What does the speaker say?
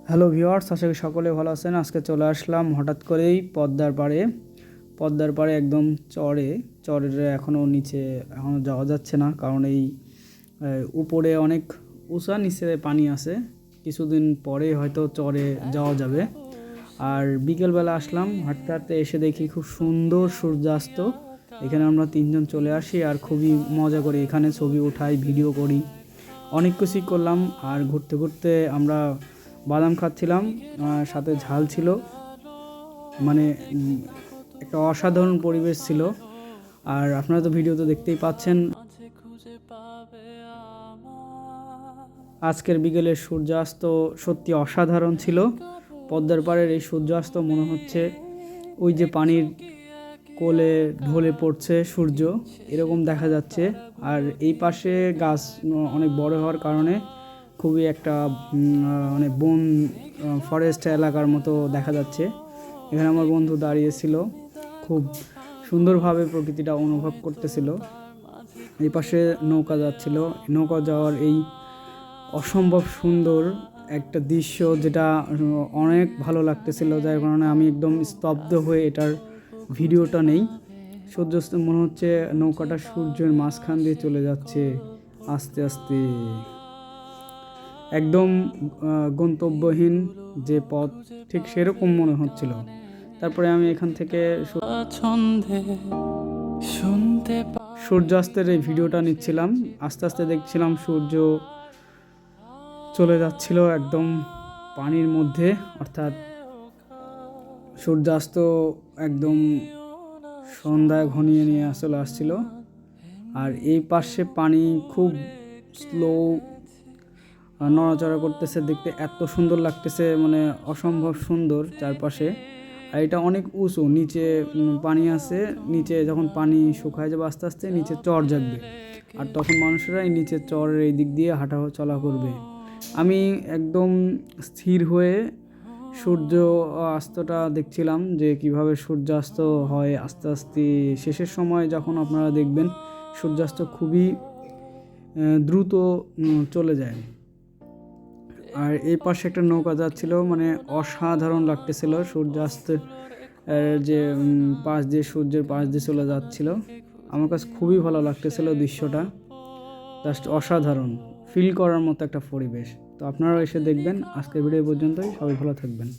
Hello viewers, আশা করি সকলে ভালো আছেন। আজকে চলে আসলাম হঠাৎ করেই পদ্মার পাড়ে একদম চরের এখনও যাওয়া যাচ্ছে না, কারণ এই উপরে অনেক উঁচা, নিচে পানি আছে। কিছুদিন পরে হয়তো চরে যাওয়া যাবে। আর বিকেলবেলা আসলাম, হাঁটতে হাঁটতে এসে দেখি খুব সুন্দর সূর্যাস্ত। এখানে আমরা তিনজন চলে আসি আর খুবই মজা করি, এখানে ছবি উঠাই, ভিডিও করি, অনেক কিছুই করলাম। আর ঘুরতে ঘুরতে আমরা বাদাম খাচ্ছিলাম, সাথে ঝাল ছিল, মানে একটা অসাধারণ পরিবেশ ছিল। আর আপনারা তো ভিডিও তো দেখতেই পাচ্ছেন। আজকের বিকেলের সূর্যাস্ত সত্যি অসাধারণ ছিল। পদ্মার পাড়ের এই সূর্যাস্ত মনে হচ্ছে ওই যে পানির কোলে ঢলে পড়ছে সূর্য, এরকম দেখা যাচ্ছে। আর এই পাশে গাছ অনেক বড় হওয়ার কারণে খুবই একটা মানে বন ফরেস্ট এলাকার মতো দেখা যাচ্ছে। এখানে আমার বন্ধু দাঁড়িয়েছিল, খুব সুন্দরভাবে প্রকৃতিটা অনুভব করতেছিল। এই পাশে নৌকা যাচ্ছিল, নৌকা যাওয়ার এই অসম্ভব সুন্দর একটা দৃশ্য, যেটা অনেক ভালো লাগতেছিল, যার কারণে আমি একদম স্তব্ধ হয়ে এটার ভিডিওটা নেই। সূর্যাস্ত মনে হচ্ছে নৌকাটা সূর্যের মাঝখান দিয়ে চলে যাচ্ছে আস্তে আস্তে, একদম গন্তব্যহীন যে পথ, ঠিক সেরকম মনে হচ্ছিল। তারপরে আমি এখান থেকে সূর্যাস্তের এই ভিডিওটা নিচ্ছিলাম। আস্তে আস্তে দেখছিলাম সূর্য চলে যাচ্ছিল একদম পানির মধ্যে, অর্থাৎ সূর্যাস্ত একদম সন্ধ্যায় ঘনিয়ে নিয়ে চলে আসছিল। আর এই পাশে পানি খুব স্লো নড়াচড়া করতেছে, দেখতে এত সুন্দর লাগতেছে, মানে অসম্ভব সুন্দর চারপাশে। আর এটা অনেক উঁচু, নিচে পানি আছে, নিচে যখন পানি শুকায় যাবে আস্তে আস্তে নিচে চর জাগবে, আর তখন মানুষেরা এই নিচে চরের এই দিক দিয়ে হাঁটা চলা করবে। আমি একদম স্থির হয়ে সূর্য অস্তটা দেখছিলাম, যে কিভাবে সূর্যাস্ত হয় আস্তে আস্তে। শেষের সময় যখন আপনারা দেখবেন সূর্যাস্ত খুবই দ্রুত চলে যায়। আর এই পাশে একটা নৌকা যাচ্ছিল, মানে অসাধারণ লাগতেছিল সূর্যাস্ত, যে সূর্যের পাশ দিয়ে চলে যাচ্ছিল। আমার কাছে খুবই ভালো লাগতেছিল দৃশ্যটা, জাস্ট অসাধারণ, ফিল করার মতো একটা পরিবেশ। তো আপনারাও এসে দেখবেন। আজকের ভিডিও পর্যন্তই, সবাই ভালো থাকবেন।